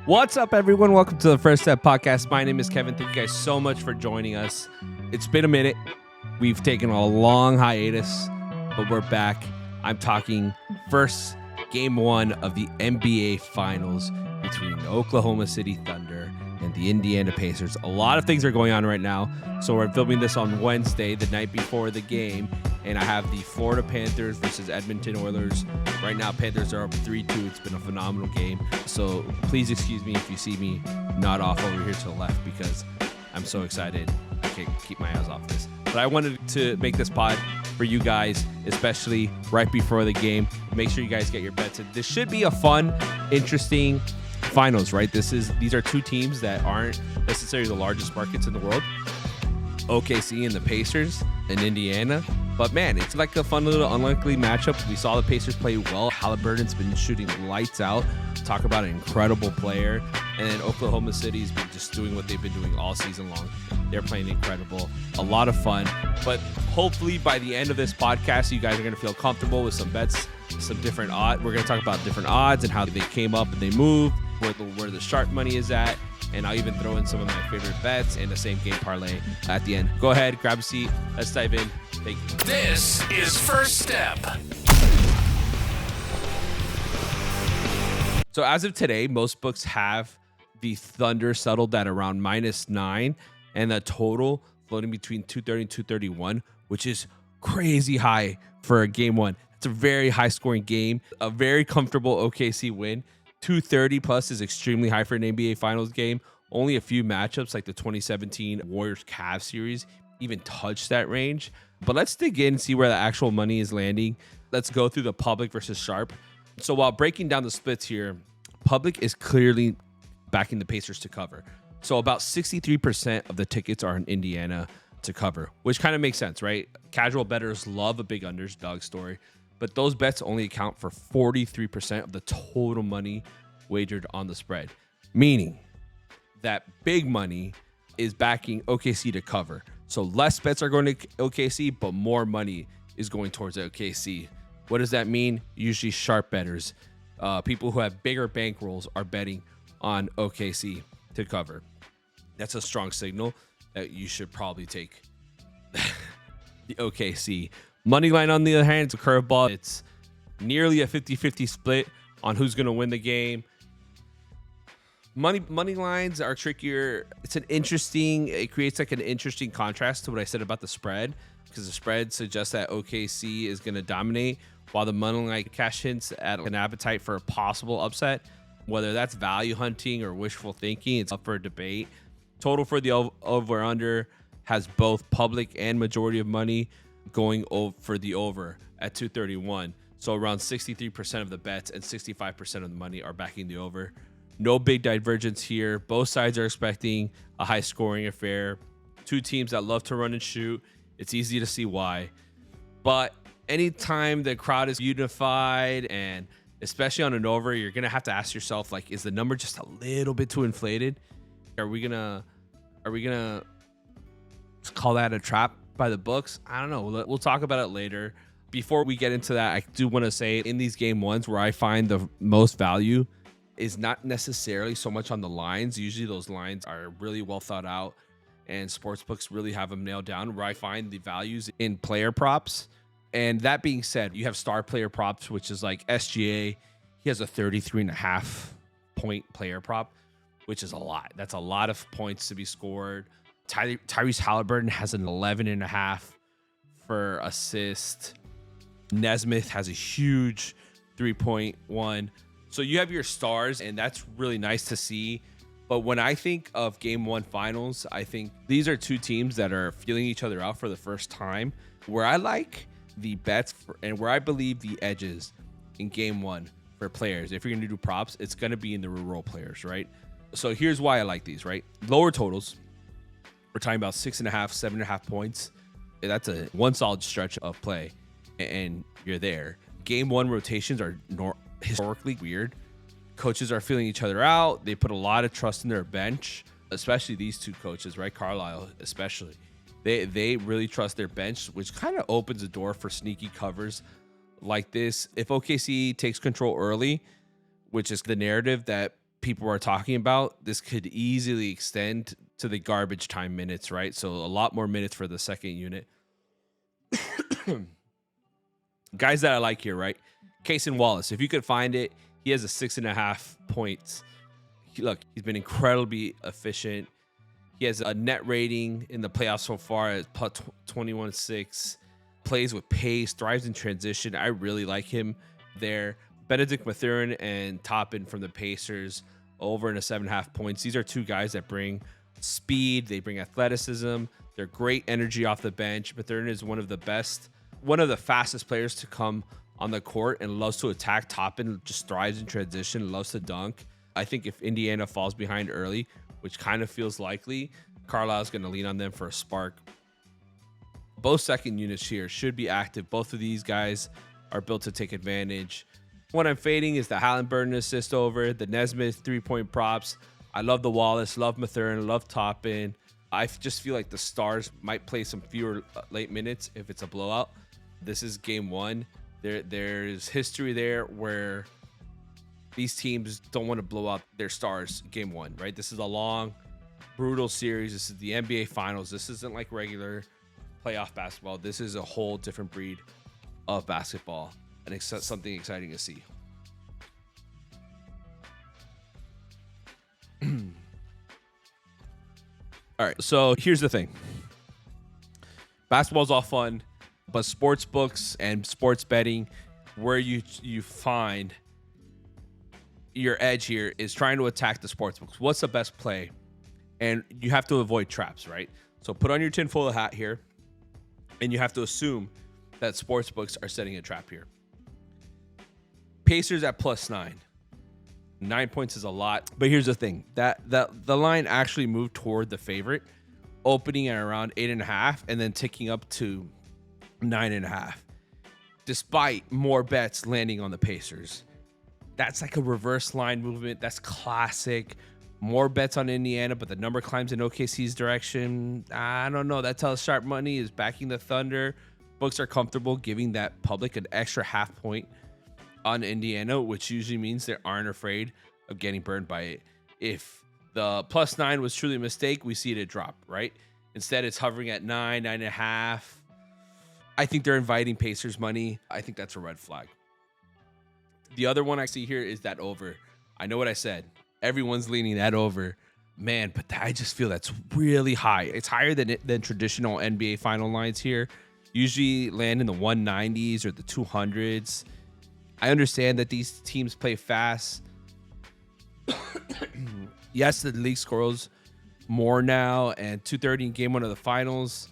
What's up, everyone? Welcome to the First Step Podcast. My name is Kevin. Thank you guys so much for joining us. It's been a minute. We've taken a long hiatus, but we're back. I'm talking first game one of the NBA Finals between the Oklahoma City Thunder and the Indiana Pacers. A lot of things are going on right now. So we're filming this on Wednesday, the night before the game. And I have the Florida Panthers versus Edmonton Oilers. Right now, Panthers are up 3-2. It's been a phenomenal game. So please excuse me if you see me nod off over here to the left because I'm so excited. I can't keep my eyes off this. But I wanted to make this pod for you guys, especially right before the game. Make sure you guys get your bets in. This should be a fun, interesting finals, right? These are two teams that aren't necessarily the largest markets in the world. OKC and the Pacers in Indiana. But man, it's like a fun little unlikely matchup. We saw the Pacers play well. Haliburton's been shooting lights out. Talk about an incredible player. And then Oklahoma City's been just doing what they've been doing all season long. They're playing incredible. A lot of fun. But hopefully by the end of this podcast, you guys are going to feel comfortable with some bets, some different odds. We're going to talk about different odds and how they came up and they moved, where the sharp money is at. And I'll even throw in some of my favorite bets and the same game parlay at the end. Go ahead, grab a seat. Let's dive in. Thank you. This is First Step. So as of today, most books have the Thunder settled at around -9 and the total floating between 230 and 231, which is crazy high for a game one. It's a very high scoring game, a very comfortable OKC win. 230 plus is extremely high for an NBA Finals game. Only a few matchups like the 2017 Warriors-Cavs series even touched that range. But let's dig in and see where the actual money is landing. Let's go through the public versus sharp. So while breaking down the splits here, public is clearly backing the Pacers to cover. So about 63% of the tickets are in Indiana to cover, which kind of makes sense, right? Casual bettors love a big underdog story. But those bets only account for 43% of the total money wagered on the spread, meaning that big money is backing OKC to cover. So less bets are going to OKC, but more money is going towards OKC. What does that mean? Usually sharp bettors, people who have bigger bankrolls are betting on OKC to cover. That's a strong signal that you should probably take the OKC. Moneyline, on the other hand, it's a curveball. It's nearly a 50-50 split on who's going to win the game. Money lines are trickier. It creates like an interesting contrast to what I said about the spread, because the spread suggests that OKC is going to dominate, while the money line cash hints at an appetite for a possible upset. Whether that's value hunting or wishful thinking, it's up for debate. Total for the over-under has both public and majority of money going for the over at 231. So around 63% of the bets and 65% of the money are backing the over. No big divergence here. Both sides are expecting a high scoring affair. Two teams that love to run and shoot. It's easy to see why. But anytime the crowd is unified, and especially on an over, you're going to have to ask yourself, like, is the number just a little bit too inflated? Are we going to call that a trap by the books? I don't know. We'll talk about it later. Before we get into that, I do want to say in these game ones where I find the most value is not necessarily so much on the lines. Usually those lines are really well thought out and sportsbooks really have them nailed down. Where I find the values in player props. And that being said, you have star player props, which is like SGA. He has a 33.5 point player prop, which is a lot. That's a lot of points to be scored. Tyrese Haliburton has an 11.5 for assist. Nesmith has a huge 3.1. So you have your stars, and that's really nice to see. But when I think of game one finals, I think these are two teams that are feeling each other out for the first time. Where I like the bets and where I believe the edges in game one for players, if you're going to do props, it's going to be in the role players, right? So here's why I like these, right? Lower totals. We're talking about 6.5, 7.5 points. That's a one solid stretch of play, and you're there. Game one rotations are historically weird. Coaches are feeling each other out. They put a lot of trust in their bench, especially these two coaches, right? Carlisle, especially. They really trust their bench, which kind of opens the door for sneaky covers like this. If OKC takes control early, which is the narrative that people are talking about, this could easily extend to the garbage time minutes, right? So a lot more minutes for the second unit. Guys that I like here, right? Cason Wallace. If you could find it, he has a 6.5 points. He's been incredibly efficient. He has a net rating in the playoffs so far at 21.6. Plays with pace, thrives in transition. I really like him there. Benedict Mathurin and Toppin from the Pacers over in a 7.5 points. These are two guys that bring speed. They bring athleticism. They're great energy off the bench. Mathurin is one of the fastest players to come on the court and loves to attack. Toppin just thrives in transition, loves to dunk. I think if Indiana falls behind early, which kind of feels likely, Carlisle's going to lean on them for a spark. Both second units here should be active. Both of these guys are built to take advantage. What I'm fading is the Haliburton assist over, the Nesmith 3-point props. I love the Wallace, love Mathurin, love Toppin. I just feel like the Stars might play some fewer late minutes if it's a blowout. This is game one. There's history there where these teams don't want to blow out their stars game one, right? This is a long, brutal series. This is the NBA Finals. This isn't like regular playoff basketball. This is a whole different breed of basketball, and it's something exciting to see. All right, so here's the thing. Basketball's all fun, but sports books and sports betting, where you find your edge here is trying to attack the sports books. What's the best play? And you have to avoid traps, right? So put on your tinfoil hat here, and you have to assume that sports books are setting a trap here. Pacers at +9. 9 points is a lot, but here's the thing: that the line actually moved toward the favorite, opening at around 8.5 and then ticking up to 9.5, despite more bets landing on the Pacers. That's like a reverse line movement. That's classic. More bets on Indiana, but the number climbs in OKC's direction. I don't know. That tells sharp money is backing the Thunder. Books are comfortable giving that public an extra half point on Indiana, which usually means they aren't afraid of getting burned by it. If the +9 was truly a mistake, we see it drop, right? Instead, it's hovering at 9.5. I think they're inviting Pacers money. I think that's a red flag. The other one I see here is that over. I know what I said. Everyone's leaning that over. Man, but I just feel that's really high. It's higher than traditional NBA final lines here. Usually land in the 190s or the 200s. I understand that these teams play fast. Yes, the league scores more now, and 230 in game one of the finals.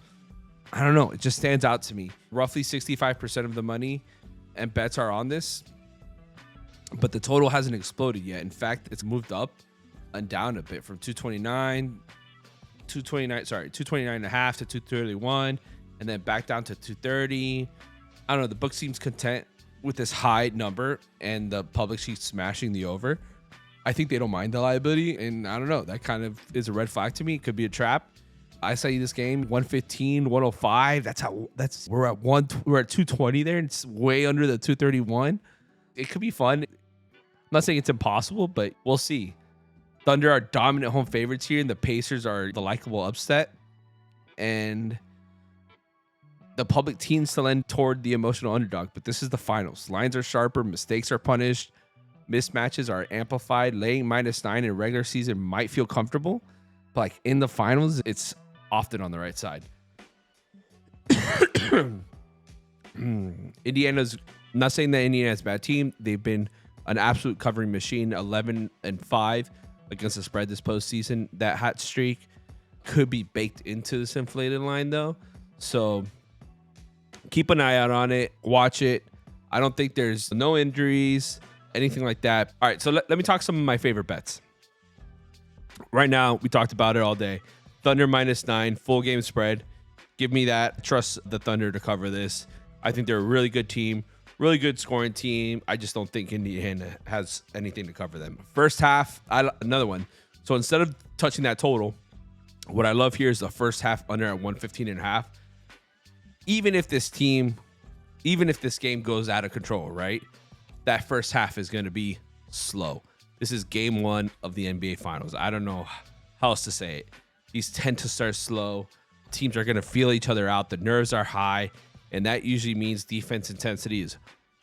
I don't know. It just stands out to me. Roughly 65% of the money and bets are on this, but the total hasn't exploded yet. In fact, it's moved up and down a bit from 229 and a half to 231, and then back down to 230. I don't know. The book seems content with this high number, and the public keeps smashing the over. I think they don't mind the liability, and I don't know. That kind of is a red flag to me. It could be a trap. I say this game 115, 105. We're at 220 there, and it's way under the 231. It could be fun. I'm not saying it's impossible, but we'll see. Thunder are dominant home favorites here, and the Pacers are the likable upset. And the public tends to lend toward the emotional underdog, but this is the finals. Lines are sharper, mistakes are punished, mismatches are amplified. Laying -9 in regular season might feel comfortable, but like in the finals, it's often on the right side. Indiana's, I'm not saying that Indiana's a bad team. They've been an absolute covering machine, 11-5 against the spread this postseason. That hot streak could be baked into this inflated line, though. So keep an eye out on it. Watch it. I don't think there's no injuries, anything like that. All right, so let me talk some of my favorite bets. Right now, we talked about it all day. Thunder -9, full game spread. Give me that. Trust the Thunder to cover this. I think they're a really good team, really good scoring team. I just don't think Indiana has anything to cover them. First half, another one. So instead of touching that total, what I love here is the first half under at 115.5. Even if this game goes out of control, right? That first half is going to be slow. This is game 1 of the NBA Finals. I don't know how else to say it. These tend to start slow. Teams are going to feel each other out. The nerves are high, and that usually means defense intensity is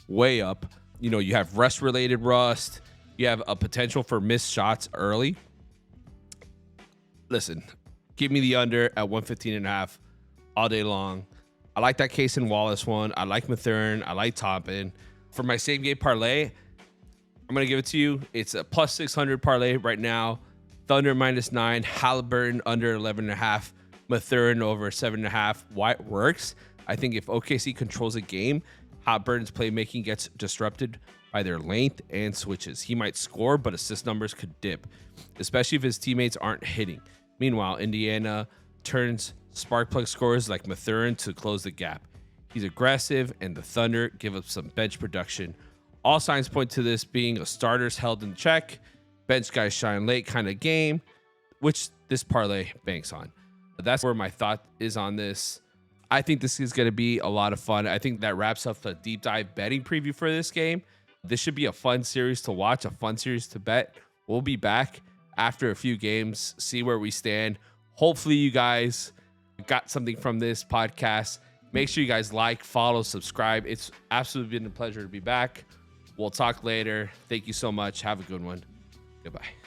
way up. You know, you have rust-related rust. You have a potential for missed shots early. Listen, give me the under at 115.5 all day long. I like that Cason Wallace one. I like Mathurin. I like Toppin. For my same game parlay, I'm going to give it to you. It's a plus 600 parlay right now. Thunder -9, Haliburton under 11.5, Mathurin over 7.5. Why it works? I think if OKC controls a game, Haliburton's playmaking gets disrupted by their length and switches. He might score, but assist numbers could dip, especially if his teammates aren't hitting. Meanwhile, Indiana turns spark plug scorers like Mathurin to close the gap. He's aggressive, and the Thunder give up some bench production. All signs point to this being a starters held in check, bench guys shine late kind of game, which this parlay banks on. That's where my thought is on this. I think this is going to be a lot of fun. I think that wraps up the deep dive betting preview for this game. This should be a fun series to watch, a fun series to bet. We'll be back after a few games, see where we stand. Hopefully you guys got something from this podcast. Make sure you guys like, follow, subscribe. It's absolutely been a pleasure to be back. We'll talk later. Thank you so much. Have a good one. Goodbye.